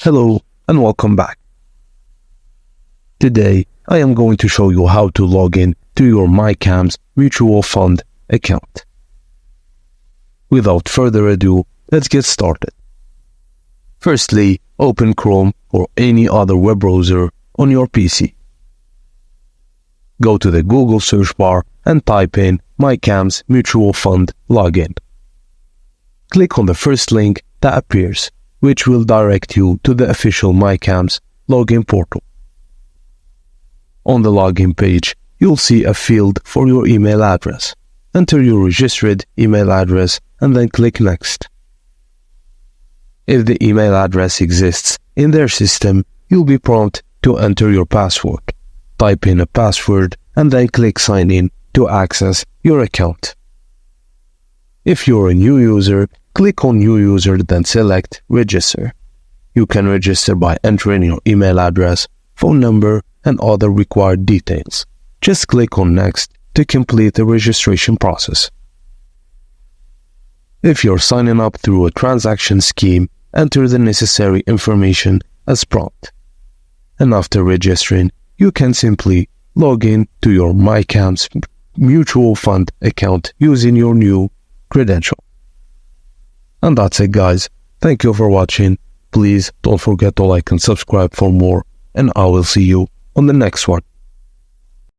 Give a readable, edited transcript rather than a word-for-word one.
Hello and welcome back. Today I am going to show you how to log in to your MyCams mutual fund account. Without further ado, let's get started. Firstly, open Chrome or any other web browser on your PC. Go to the Google search bar and type in MyCams mutual fund login. Click on the first link that appears, which will direct you to the official MyCams login portal. On the login page, you'll see a field for your email address. Enter your registered email address and then click Next. If the email address exists in their system, you'll be prompted to enter your password. Type in a password and then click Sign In to access your account. If you're a new user, click on New User, then select Register. You can register by entering your email address, phone number, and other required details. Just click on Next to complete the registration process. If you're signing up through a transaction scheme, enter the necessary information as prompted. And after registering, you can simply log in to your MyCams mutual fund account using your new credential. And that's it, guys. Thank you for watching. Please don't forget to like and subscribe for more, and I will see you on the next one.